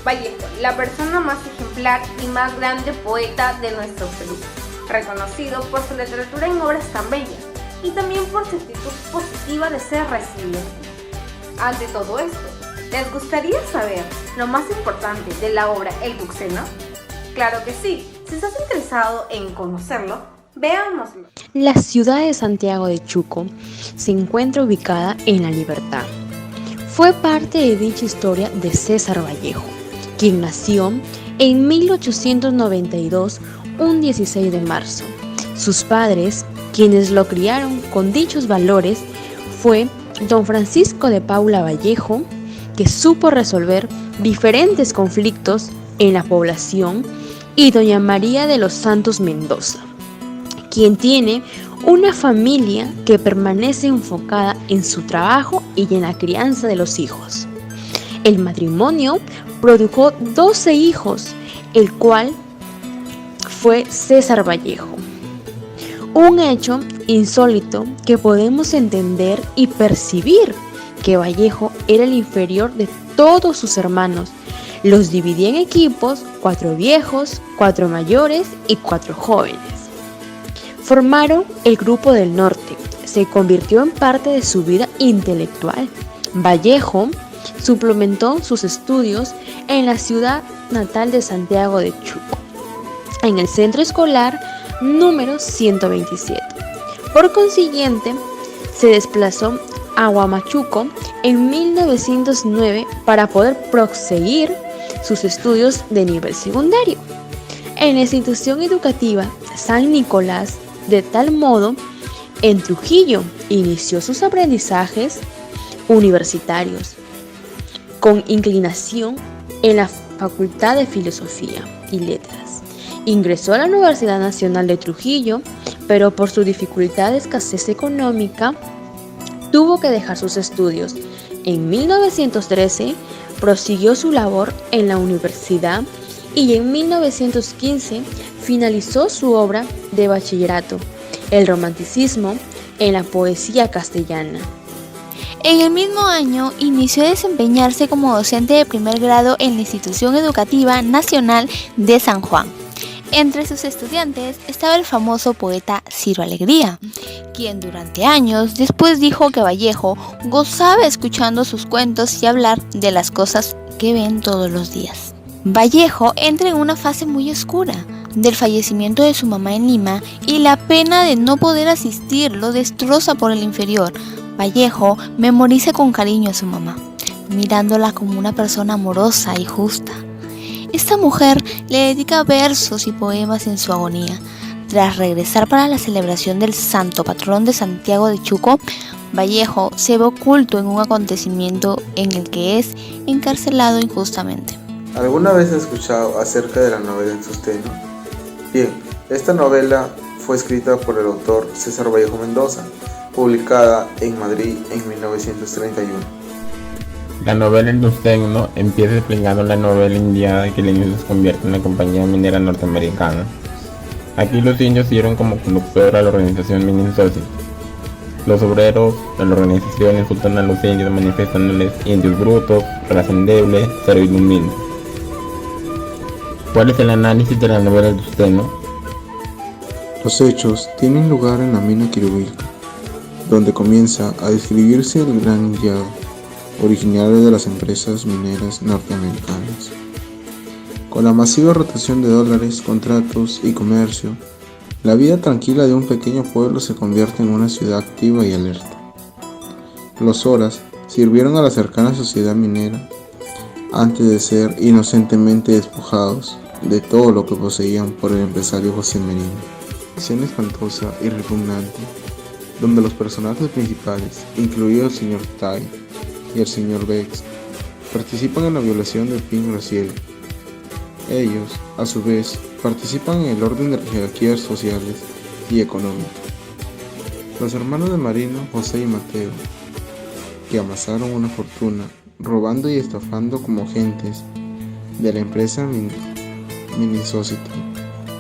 Vallejo, la persona más ejemplar y más grande poeta de nuestro Perú, reconocido por su literatura en obras tan bellas y también por su actitud positiva de ser resiliente. Ante todo esto, ¿les gustaría saber lo más importante de la obra El Buxeno? Claro que sí, si estás interesado en conocerlo, veámoslo. La ciudad de Santiago de Chuco se encuentra ubicada en La Libertad. Fue parte de dicha historia de César Vallejo, quien nació en 1892, un 16 de marzo. Sus padres, quienes lo criaron con dichos valores, fue don Francisco de Paula Vallejo, que supo resolver diferentes conflictos en la población, y doña María de los Santos Mendoza, quien tiene una familia que permanece enfocada en su trabajo y en la crianza de los hijos. El matrimonio produjo 12 hijos, el cual fue César Vallejo. Un hecho insólito que podemos entender y percibir que Vallejo era el inferior de todos sus hermanos. Los dividía en equipos, 4 viejos, 4 mayores y 4 jóvenes. Formaron el Grupo del Norte. Se convirtió en parte de su vida intelectual. Vallejo suplementó sus estudios en la ciudad natal de Santiago de Chuco, en el centro escolar número 127. Por consiguiente, se desplazó a Huamachuco en 1909 para poder proseguir sus estudios de nivel secundario en la institución educativa San Nicolás. De tal modo, en Trujillo inició sus aprendizajes universitarios, con inclinación en la Facultad de Filosofía y Letras. Ingresó a la Universidad Nacional de Trujillo, pero por su dificultad de escasez económica, tuvo que dejar sus estudios. En 1913 prosiguió su labor en la universidad y en 1915 finalizó su obra de bachillerato, El romanticismo en la poesía castellana. En el mismo año inició a desempeñarse como docente de primer grado en la Institución Educativa Nacional de San Juan. Entre sus estudiantes estaba el famoso poeta Ciro Alegría, quien durante años después dijo que Vallejo gozaba escuchando sus cuentos y hablar de las cosas que ven todos los días. Vallejo entra en una fase muy oscura del fallecimiento de su mamá en Lima y la pena de no poder asistir lo destroza por el inferior. Vallejo memoriza con cariño a su mamá, mirándola como una persona amorosa y justa. Esta mujer le dedica versos y poemas en su agonía. Tras regresar para la celebración del santo patrón de Santiago de Chuco, Vallejo se ve oculto en un acontecimiento en el que es encarcelado injustamente. ¿Alguna vez has escuchado acerca de la novela El Susteno? Bien, esta novela fue escrita por el autor César Vallejo Mendoza, publicada en Madrid en 1931. La novela El Susteno empieza explicando la novela indiana que el indio se convierte en una compañía minera norteamericana. Aquí los indios sirven como conductor a la organización Mining Society. Los obreros de la organización insultan a los indios manifestándoles indios brutos, raza endeble, servil humilde. ¿Cuál es el análisis de la novela El Susteno? Los hechos tienen lugar en la mina Quirubilca, donde comienza a describirse el gran indiado, originario de las empresas mineras norteamericanas. Con la masiva rotación de dólares, contratos y comercio, la vida tranquila de un pequeño pueblo se convierte en una ciudad activa y alerta. Los Horas sirvieron a la cercana sociedad minera antes de ser inocentemente despojados de todo lo que poseían por el empresario José Merino. Escena espantosa y repugnante, donde los personajes principales, incluido el señor Tai y el señor Bex, participan en la violación del fin Graciela. Ellos, a su vez, participan en el orden de las jerarquías sociales y económicas. Los hermanos de Marino, José y Mateo, que amasaron una fortuna robando y estafando como agentes de la empresa Mining Society,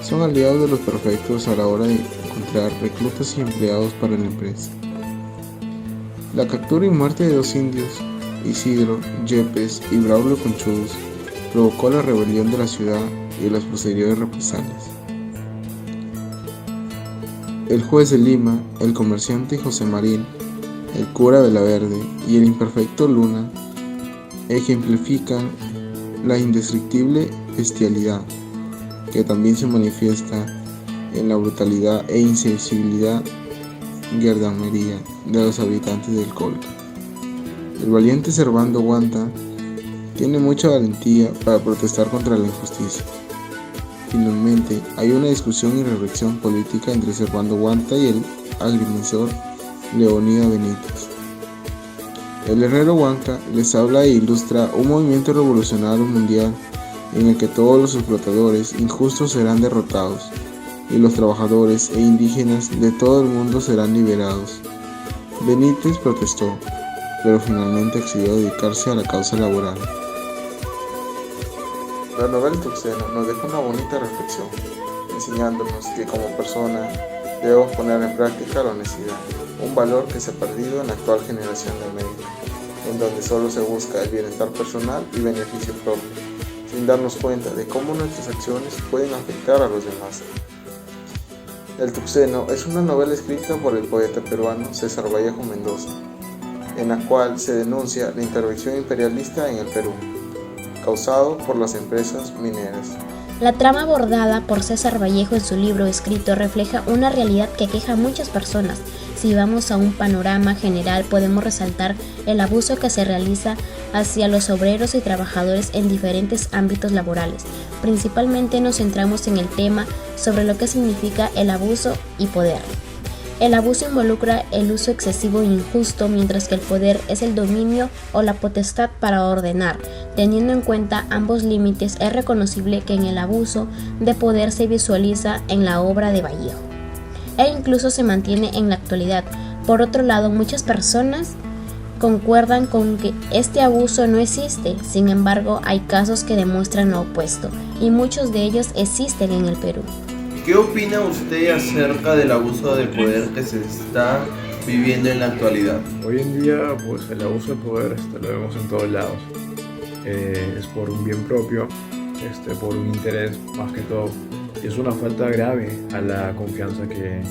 son aliados de los perfectos a la hora de encontrar reclutas y empleados para la empresa. La captura y muerte de 2 indios, Isidro, Yepes y Braulio Conchudos, provocó la rebelión de la ciudad y las posteriores represalias. El juez de Lima, el comerciante José Marín, el cura Velaverde y el imperfecto Luna ejemplifican la indescriptible bestialidad que también se manifiesta en la brutalidad e insensibilidad gendarmería de los habitantes del Colca. El valiente Servando Guanta tiene mucha valentía para protestar contra la injusticia. Finalmente, hay una discusión y reflexión política entre Servando Guanta y el agrimensor Leonida Benítez. El herrero Huanca les habla e ilustra un movimiento revolucionario mundial en el que todos los explotadores injustos serán derrotados y los trabajadores e indígenas de todo el mundo serán liberados. Benítez protestó, pero finalmente accedió a dedicarse a la causa laboral. La novela Tuxteno nos deja una bonita reflexión, enseñándonos que como persona debemos poner en práctica la honestidad, un valor que se ha perdido en la actual generación de América, en donde solo se busca el bienestar personal y beneficio propio, sin darnos cuenta de cómo nuestras acciones pueden afectar a los demás. El Tuxteno es una novela escrita por el poeta peruano César Vallejo Mendoza, en la cual se denuncia la intervención imperialista en el Perú, causado por las empresas mineras. La trama abordada por César Vallejo en su libro escrito refleja una realidad que aqueja a muchas personas. Si vamos a un panorama general, podemos resaltar el abuso que se realiza hacia los obreros y trabajadores en diferentes ámbitos laborales. Principalmente nos centramos en el tema sobre lo que significa el abuso y poder. El abuso involucra el uso excesivo e injusto, mientras que el poder es el dominio o la potestad para ordenar. Teniendo en cuenta ambos límites, es reconocible que en el abuso de poder se visualiza en la obra de Vallejo, e incluso se mantiene en la actualidad. Por otro lado, muchas personas concuerdan con que este abuso no existe. Sin embargo, hay casos que demuestran lo opuesto, y muchos de ellos existen en el Perú. ¿Qué opina usted acerca del abuso de poder que se está viviendo en la actualidad? Hoy en día, pues el abuso de poder lo vemos en todos lados. Es por un bien propio, por un interés más que todo. Y es una falta grave a la confianza que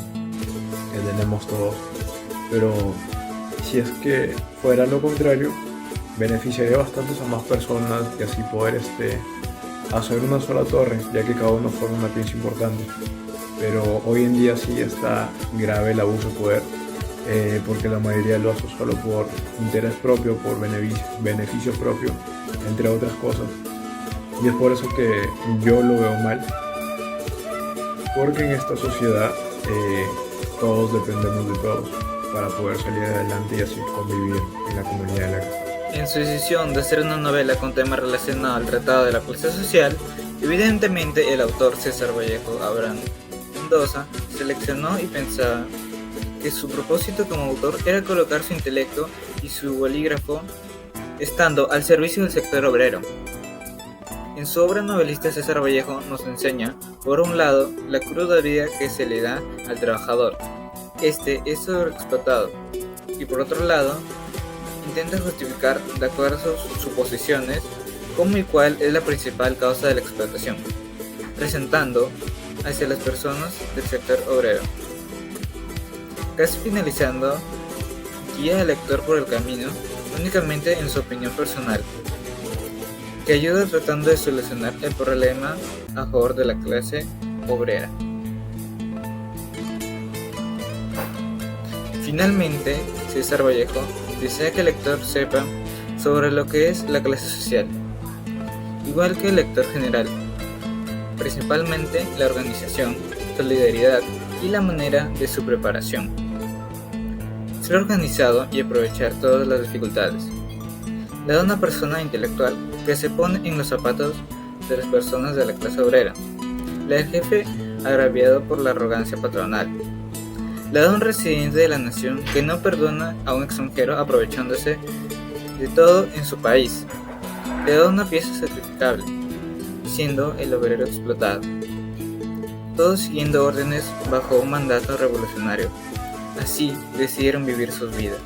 tenemos todos. Pero si es que fuera lo contrario, beneficiaría bastante a más personas y así poder hacer una sola torre, ya que cada uno forma una pieza importante. Pero hoy en día sí está grave el abuso de poder, porque la mayoría lo hace solo por interés propio, por beneficio propio, entre otras cosas. Y es por eso que yo lo veo mal, porque en esta sociedad todos dependemos de todos para poder salir adelante y así convivir en la comunidad de la casa. En su decisión de hacer una novela con temas relacionados al tratado de la clase social, evidentemente el autor César Vallejo Abraham Mendoza seleccionó y pensaba que su propósito como autor era colocar su intelecto y su bolígrafo estando al servicio del sector obrero. En su obra novelista, César Vallejo nos enseña, por un lado, la cruda vida que se le da al trabajador. Es sobreexplotado, y por otro lado, intenta justificar, de acuerdo a sus suposiciones, cómo y cuál es la principal causa de la explotación, presentando hacia las personas del sector obrero. Casi finalizando, guía al lector por el camino únicamente en su opinión personal, que ayuda tratando de solucionar el problema a favor de la clase obrera. Finalmente, César Vallejo desea que el lector sepa sobre lo que es la clase social, igual que el lector general, principalmente la organización, solidaridad y la manera de su preparación. Ser organizado y aprovechar todas las dificultades. Le da una persona intelectual que se pone en los zapatos de las personas de la clase obrera. Le da el jefe agraviado por la arrogancia patronal. Le da un residente de la nación que no perdona a un extranjero aprovechándose de todo en su país. Le da una pieza sacrificable, siendo el obrero explotado. Todos siguiendo órdenes bajo un mandato revolucionario. Así decidieron vivir sus vidas.